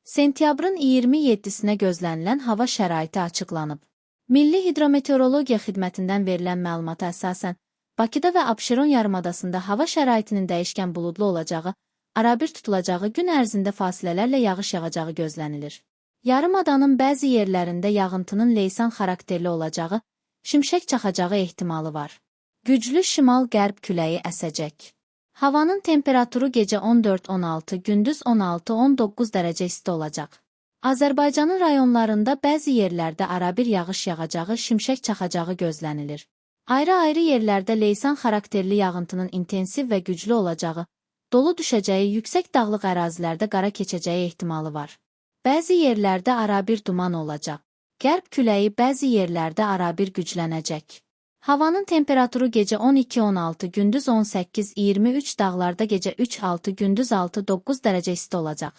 Sentyabrın 27-sinə gözlənilən hava şəraiti açıqlanıb. Milli Hidrometeorologiya Xidmətindən verilən məlumata əsasən, Bakıda və Abşeron yarımadasında hava şəraitinin dəyişkən buludlu olacağı, arabir tutulacağı, gün ərzində fasilələrlə yağış yağacağı gözlənilir. Yarımadanın bəzi yerlərində yağıntının leysan xarakterli olacağı, şimşək çaxacağı ehtimalı var. Güclü şimal-qərb küləyi əsəcək. Havanın temperaturu gecə 14-16, gündüz 16-19 dərəcə isti olacaq. Azərbaycanın rayonlarında bəzi yerlərdə arabir yağış yağacağı, şimşək çaxacağı gözlənilir. Ayrı-ayrı yerlərdə leysan xarakterli yağıntının intensiv və güclü olacağı, dolu düşəcəyi, yüksək dağlıq ərazilərdə qara keçəcəyi ehtimalı var. Bəzi yerlərdə arabir duman olacaq. Qərb küləyi bəzi yerlərdə arabir güclənəcək. Havanın temperaturu gecə 12-16, gündüz 18-23, dağlarda gecə 3-6, gündüz 6-9 dərəcə isti olacaq.